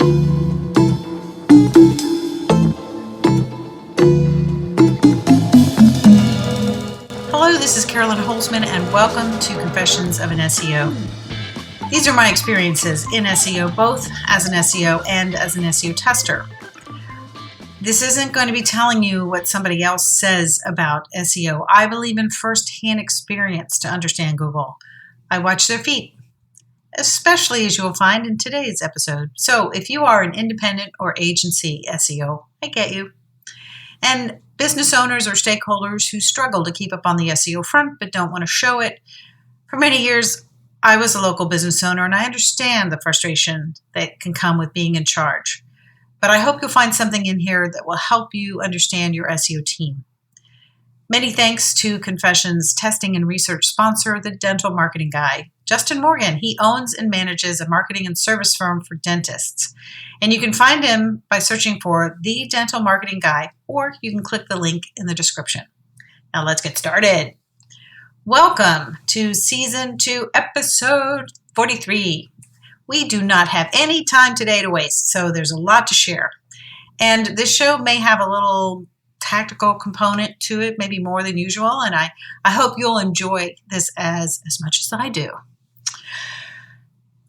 Hello, this is Carolyn Holzman, and welcome to Confessions of an SEO. These are my experiences in SEO, both as an SEO and as an SEO tester. This isn't going to be telling you what somebody else says about SEO. I believe in first-hand experience to understand Google. I watch their feet, especially as you will find in today's episode. So if you are an independent or agency SEO, I get you. And business owners or stakeholders who struggle to keep up on the SEO front but don't want to show it. For many years, I was a local business owner, and I understand the frustration that can come with being in charge. But I hope you'll find something in here that will help you understand your SEO team. Many thanks to Confessions testing and research sponsor, the dental marketing guy, Justin Morgan. He owns and manages a marketing and service firm for dentists. And you can find him by searching for The Dental Marketing Guy, or you can click the link in the description. Now let's get started. Welcome to Season 2, Episode 43. We do not have any time today to waste, so there's a lot to share. And this show may have a little tactical component to it, maybe more than usual, and I hope you'll enjoy this as much as I do.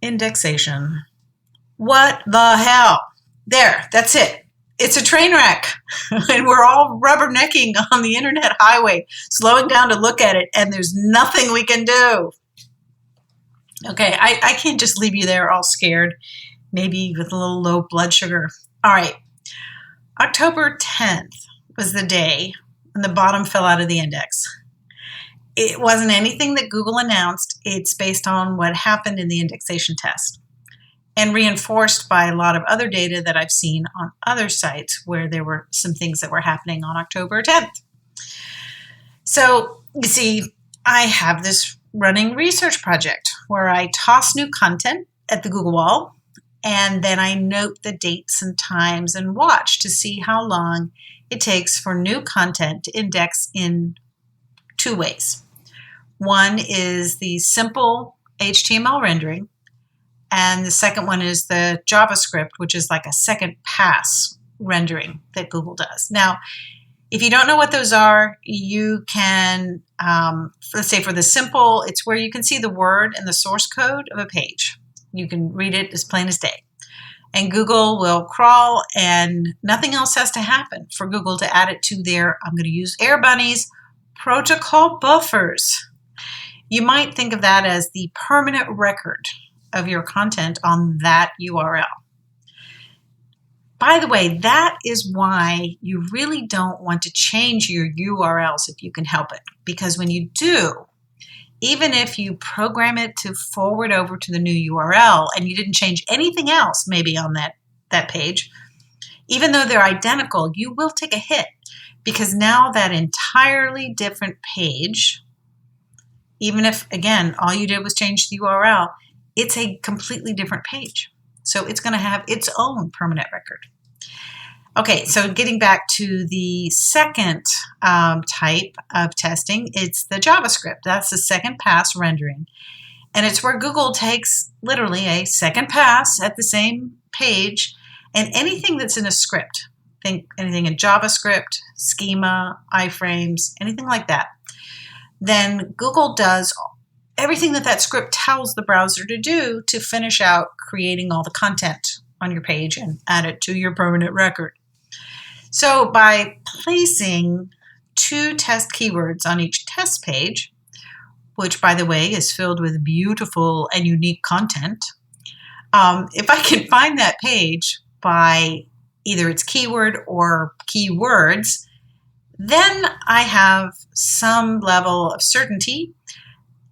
Indexation. What the hell? There, that's it. It's a train wreck, and we're all rubbernecking on the internet highway, slowing down to look at it, and there's nothing we can do. Okay, I can't just leave you there all scared, maybe with a little low blood sugar. All right, October 10th was the day when the bottom fell out of the index. It wasn't anything that Google announced. It's based on what happened in the indexation test and reinforced by a lot of other data that I've seen on other sites where there were some things that were happening on October 10th. So, you see, I have this running research project where I toss new content at the Google wall, and then I note the dates and times and watch to see how long it takes for new content to index in two ways. One is the simple HTML rendering, and the second one is the JavaScript, which is like a second pass rendering that Google does. Now, if you don't know what those are, you can, let's say for the simple, it's where you can see the word and the source code of a page. You can read it as plain as day. And Google will crawl, and nothing else has to happen for Google to add it to their, I'm going to use Air Bunnies, protocol buffers. You might think of that as the permanent record of your content on that URL. By the way, that is why you really don't want to change your URLs if you can help it. Because when you do, even if you program it to forward over to the new URL and you didn't change anything else maybe on that page, even though they're identical, you will take a hit because now that entirely different page, even if, again, all you did was change the URL, it's a completely different page. So it's going to have its own permanent record. Okay, so getting back to the second type of testing, it's the JavaScript. That's the second pass rendering. And it's where Google takes literally a second pass at the same page and anything that's in a script. Think anything in JavaScript, schema, iframes, anything like that. Then Google does everything that script tells the browser to do to finish out creating all the content on your page and add it to your permanent record. So by placing two test keywords on each test page, which by the way is filled with beautiful and unique content, if I can find that page by either its keyword or keywords, then I have some level of certainty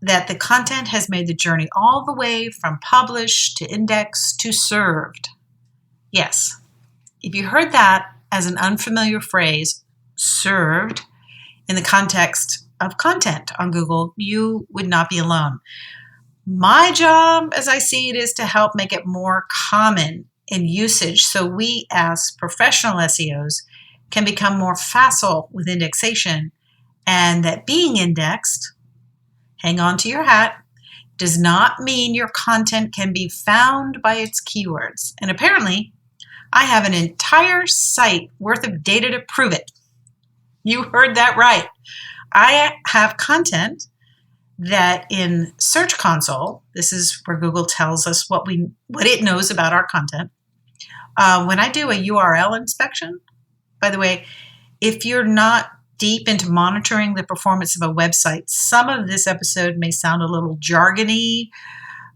that the content has made the journey all the way from published to indexed to served. Yes, if you heard that as an unfamiliar phrase, served, in the context of content on Google, you would not be alone. My job, as I see it, is to help make it more common in usage so we as professional SEOs can become more facile with indexation, and that being indexed, hang on to your hat, does not mean your content can be found by its keywords. And apparently, I have an entire site worth of data to prove it. You heard that right. I have content that in Search Console, this is where Google tells us what it knows about our content. When I do a URL inspection, by the way, if you're not deep into monitoring the performance of a website, some of this episode may sound a little jargony.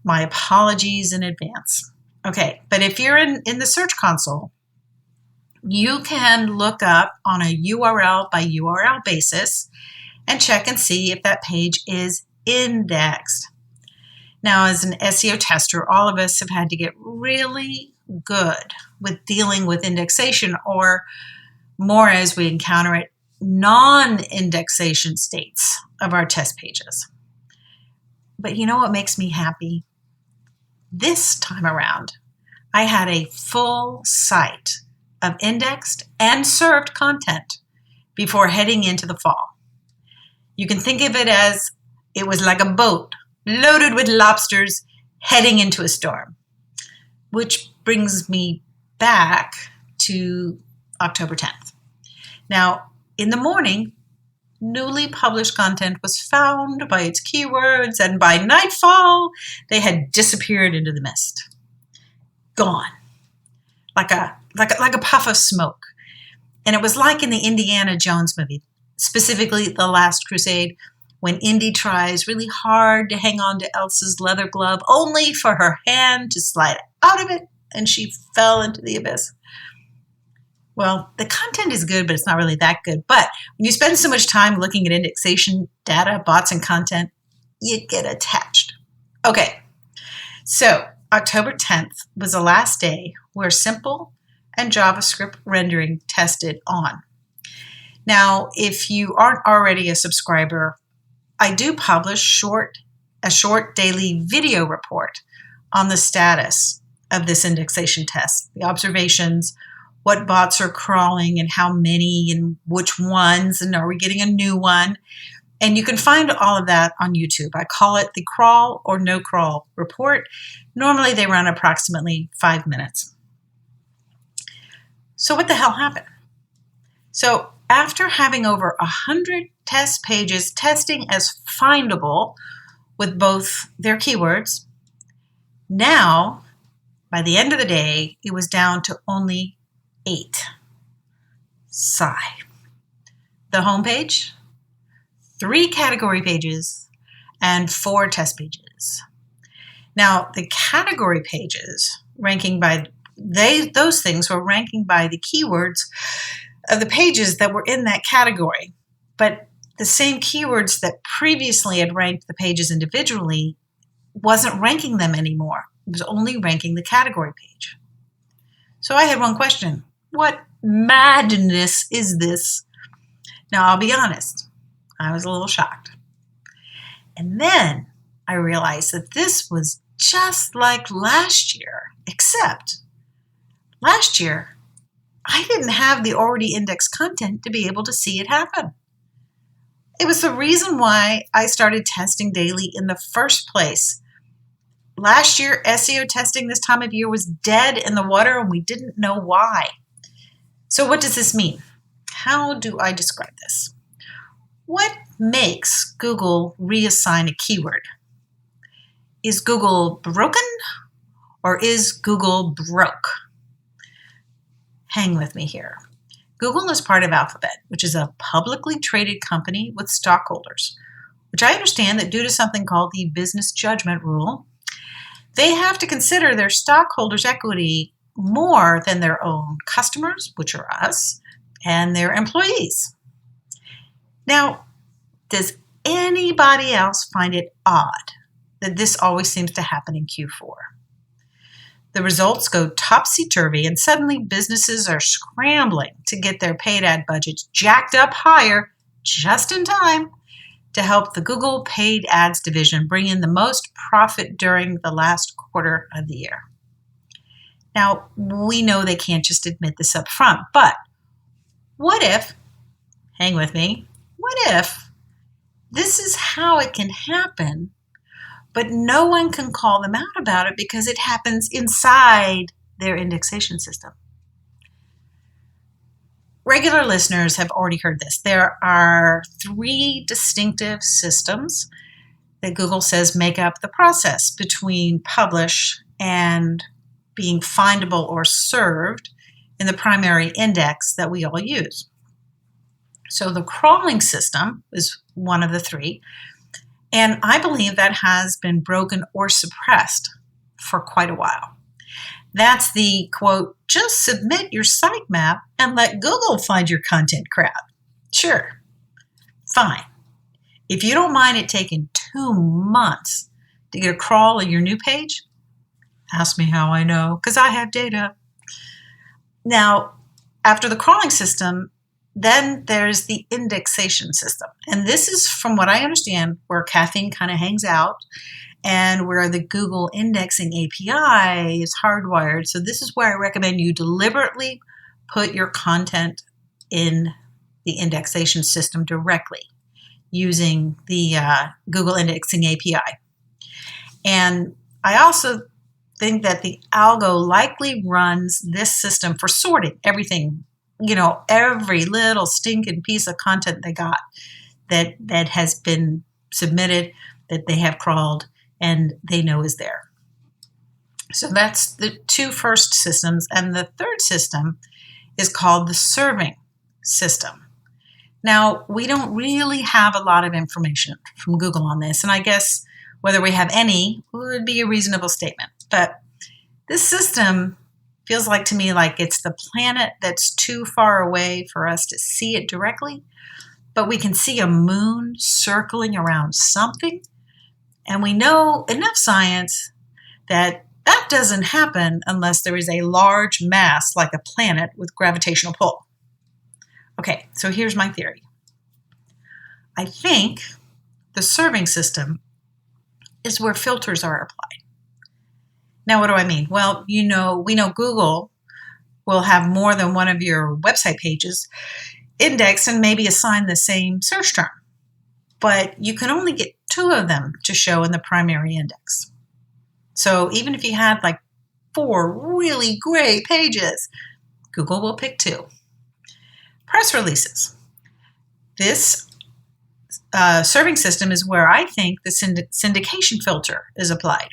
My apologies in advance. Okay, but if you're in the Search Console, you can look up on a URL by URL basis and check and see if that page is indexed. Now, as an SEO tester, all of us have had to get really good with dealing with indexation, or more as we encounter it, non-indexation states of our test pages. But you know what makes me happy? This time around, I had a full site of indexed and served content before heading into the fall. You can think of it as it was like a boat loaded with lobsters heading into a storm, which brings me back to October 10th. Now, in the morning, newly published content was found by its keywords, and by nightfall, they had disappeared into the mist. Gone. Like a puff of smoke. And it was like in the Indiana Jones movie, specifically The Last Crusade, when Indy tries really hard to hang on to Elsa's leather glove, only for her hand to slide out of it, and she fell into the abyss. Well, the content is good, but it's not really that good. But when you spend so much time looking at indexation data, bots, and content, you get attached. Okay, so October 10th was the last day where simple and JavaScript rendering tested on. Now, if you aren't already a subscriber, I do publish a short daily video report on the status of this indexation test, the observations, what bots are crawling and how many and which ones, and are we getting a new one? And you can find all of that on YouTube. I call it the crawl or no crawl report. Normally they run approximately 5 minutes. So what the hell happened? So after having over 100 test pages testing as findable with both their keywords, now by the end of the day, it was down to only 8. Sigh. The homepage, 3 category pages, and 4 test pages. Now, the category pages, those things were ranking by the keywords of the pages that were in that category. But the same keywords that previously had ranked the pages individually wasn't ranking them anymore. It was only ranking the category page. So I had one question. What madness is this? Now, I'll be honest. I was a little shocked. And then I realized that this was just like last year, except last year, I didn't have the already indexed content to be able to see it happen. It was the reason why I started testing daily in the first place. Last year, SEO testing this time of year was dead in the water, and we didn't know why. So what does this mean? How do I describe this? What makes Google reassign a keyword? Is Google broken, or is Google broke? Hang with me here. Google is part of Alphabet, which is a publicly traded company with stockholders, which I understand that due to something called the business judgment rule, they have to consider their stockholders' equity more than their own customers, which are us, and their employees. Now, does anybody else find it odd that this always seems to happen in Q4? The results go topsy-turvy, and suddenly businesses are scrambling to get their paid ad budgets jacked up higher just in time to help the Google paid ads division bring in the most profit during the last quarter of the year. Now, we know they can't just admit this up front, but what if, hang with me, what if this is how it can happen, but no one can call them out about it because it happens inside their indexation system. Regular listeners have already heard this. There are 3 distinctive systems that Google says make up the process between publish and being findable or served in the primary index that we all use. So the crawling system is one of the 3, and I believe that has been broken or suppressed for quite a while. That's the, quote, just submit your sitemap and let Google find your content crowd. Sure, fine. If you don't mind it taking 2 months to get a crawl of your new page, ask me how I know, because I have data. Now, after the crawling system, then there's the indexation system. And this is, from what I understand, where Caffeine kind of hangs out and where the Google Indexing API is hardwired. So this is where I recommend you deliberately put your content in the indexation system directly using the Google Indexing API. And I also think that the algo likely runs this system for sorting everything, every little stinking piece of content they got that has been submitted, that they have crawled, and they know is there. So that's the 2 first systems. And the 3rd system is called the serving system. Now, we don't really have a lot of information from Google on this, and I guess whether we have any would be a reasonable statement. But this system feels like to me like it's the planet that's too far away for us to see it directly, but we can see a moon circling around something, and we know enough science that that doesn't happen unless there is a large mass like a planet with gravitational pull. Okay, so here's my theory. I think the serving system is where filters are applied. Now, what do I mean? Well, we know Google will have more than one of your website pages indexed and maybe assign the same search term, but you can only get 2 of them to show in the primary index. So even if you had like 4 really great pages, Google will pick 2. Press releases. This serving system is where I think the syndication filter is applied.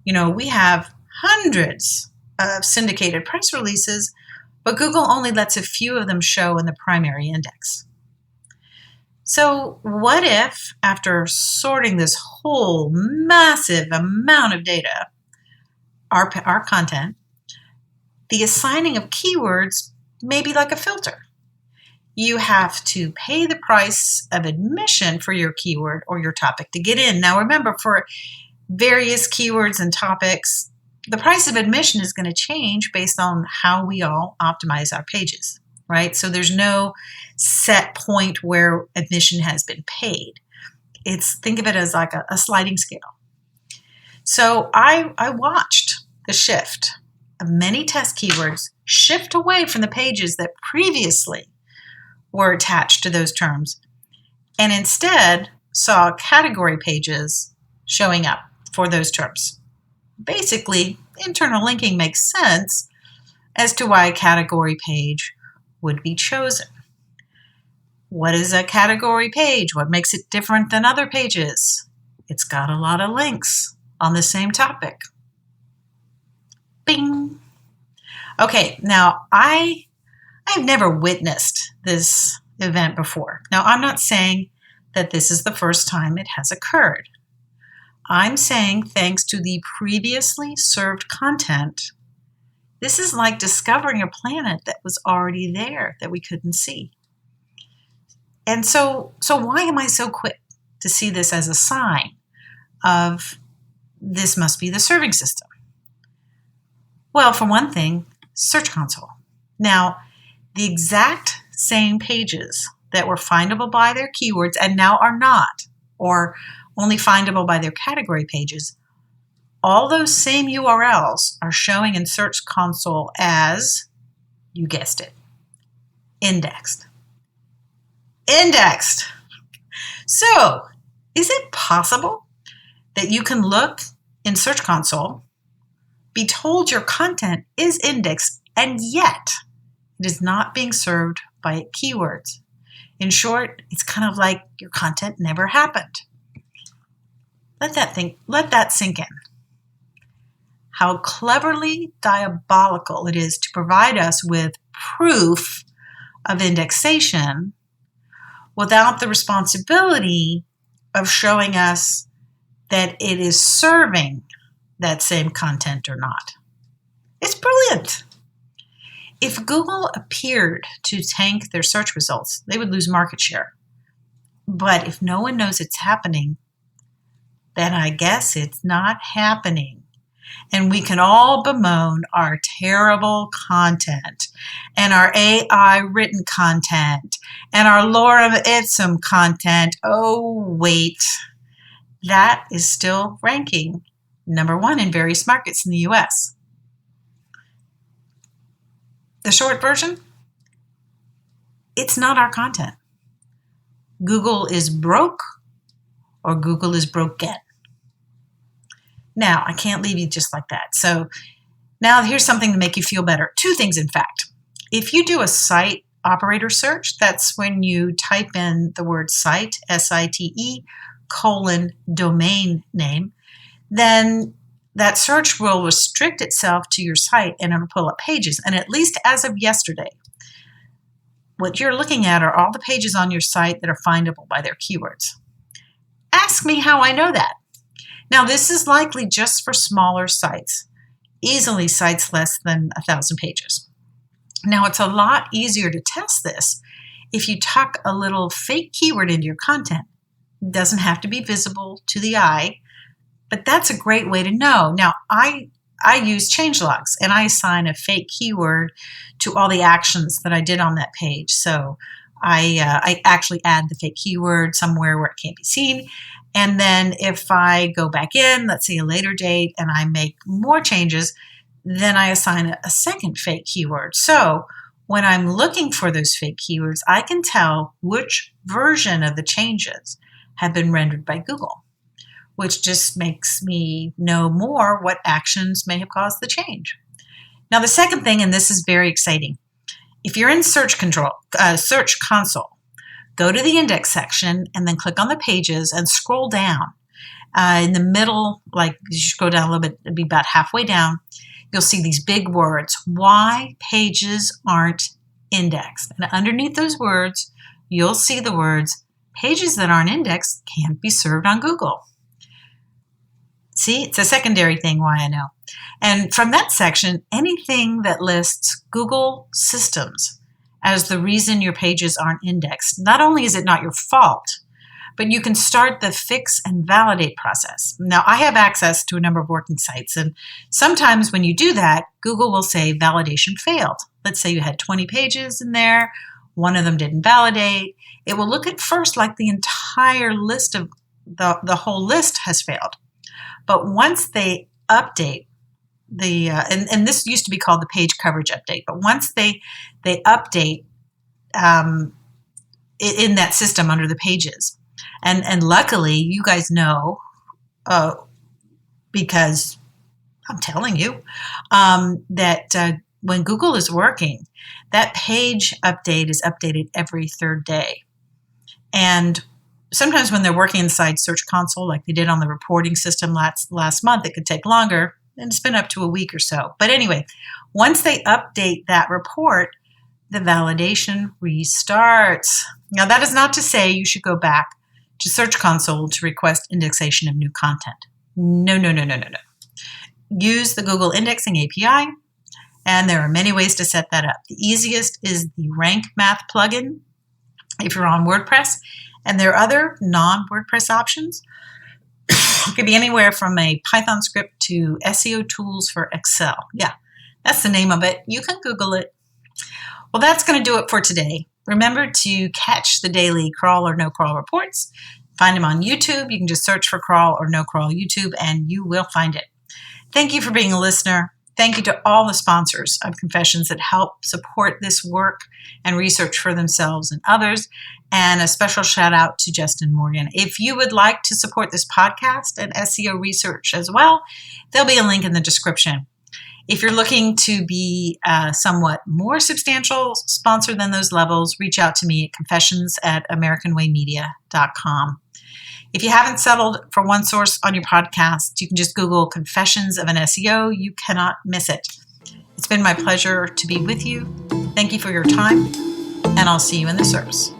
We have hundreds of syndicated press releases, but Google only lets a few of them show in the primary index. So what if, after sorting this whole massive amount of data, our content, the assigning of keywords may be like a filter? You have to pay the price of admission for your keyword or your topic to get in. Now remember, for various keywords and topics, the price of admission is going to change based on how we all optimize our pages, right? So there's no set point where admission has been paid. Think of it as like a sliding scale. So I watched the shift of many test keywords shift away from the pages that previously were attached to those terms, and instead saw category pages showing up for those terms. Basically, internal linking makes sense as to why a category page would be chosen. What is a category page? What makes it different than other pages? It's got a lot of links on the same topic. Bing! Okay, now I've never witnessed this event before. Now, I'm not saying that this is the first time it has occurred. I'm saying thanks to the previously served content, this is like discovering a planet that was already there that we couldn't see. And so why am I so quick to see this as a sign of this must be the serving system? Well, for one thing, Search Console. Now, the exact same pages that were findable by their keywords and now are not, or only findable by their category pages, all those same URLs are showing in Search Console as, you guessed it, indexed. Indexed! So, is it possible that you can look in Search Console, be told your content is indexed, and yet it is not being served by keywords. In short, it's kind of like your content never happened. Let that sink in. How cleverly diabolical it is to provide us with proof of indexation without the responsibility of showing us that it is serving that same content or not. It's brilliant. If Google appeared to tank their search results, they would lose market share. But if no one knows it's happening, then I guess it's not happening. And we can all bemoan our terrible content and our AI written content and our lorem ipsum content. Oh, wait, that is still ranking number 1 in various markets in the US. The short version, it's not our content. Google is broke or Google is broken. Now, I can't leave you just like that. So now here's something to make you feel better. 2 things, in fact. If you do a site operator search, that's when you type in the word site, S-I-T-E, domain name, then that search will restrict itself to your site and it'll pull up pages. And at least as of yesterday, what you're looking at are all the pages on your site that are findable by their keywords. Ask me how I know that. Now, this is likely just for smaller sites, easily sites less than 1,000 pages. Now, it's a lot easier to test this if you tuck a little fake keyword into your content. It doesn't have to be visible to the eye, but that's a great way to know. Now, I use changelogs, and I assign a fake keyword to all the actions that I did on that page. So I actually add the fake keyword somewhere where it can't be seen. And then if I go back in, let's say a later date, and I make more changes, then I assign a second fake keyword. So when I'm looking for those fake keywords, I can tell which version of the changes have been rendered by Google, which just makes me know more what actions may have caused the change. Now, the second thing, and this is very exciting, if you're in Search Console, go to the index section and then click on the pages and scroll down. In the middle, like you should go down a little bit, it'd be about halfway down, you'll see these big words, why pages aren't indexed. And underneath those words, you'll see the words, pages that aren't indexed can't be served on Google. See, it's a secondary thing why I know. And from that section, anything that lists Google systems as the reason your pages aren't indexed, not only is it not your fault, but you can start the fix and validate process. Now, I have access to a number of working sites, and sometimes when you do that, Google will say validation failed. Let's say you had 20 pages in there, one of them didn't validate. It will look at first like the entire list of the whole list has failed. But once they update and this used to be called the page coverage update, but once they update in that system under the pages, and luckily you guys know, because I'm telling you, that when Google is working, that page update is updated every 3rd day. And sometimes when they're working inside Search Console, like they did on the reporting system last month, it could take longer, and it's been up to a week or so. But anyway, once they update that report, the validation restarts. Now, that is not to say you should go back to Search Console to request indexation of new content. No. Use the Google Indexing API, and there are many ways to set that up. The easiest is the Rank Math plugin if you're on WordPress, and there are other non-WordPress options. It could be anywhere from a Python script to SEO tools for Excel. Yeah, that's the name of it. You can Google it. Well, that's going to do it for today. Remember to catch the daily crawl or no crawl reports. Find them on YouTube. You can just search for crawl or no crawl YouTube and you will find it. Thank you for being a listener. Thank you to all the sponsors of Confessions that help support this work and research for themselves and others. And a special shout out to Justin Morgan. If you would like to support this podcast and SEO research as well, there'll be a link in the description. If you're looking to be a somewhat more substantial sponsor than those levels, reach out to me at confessions@americanwaymedia.com. If you haven't settled for one source on your podcast, you can just Google Confessions of an SEO. You cannot miss it. It's been my pleasure to be with you. Thank you for your time, and I'll see you in the service.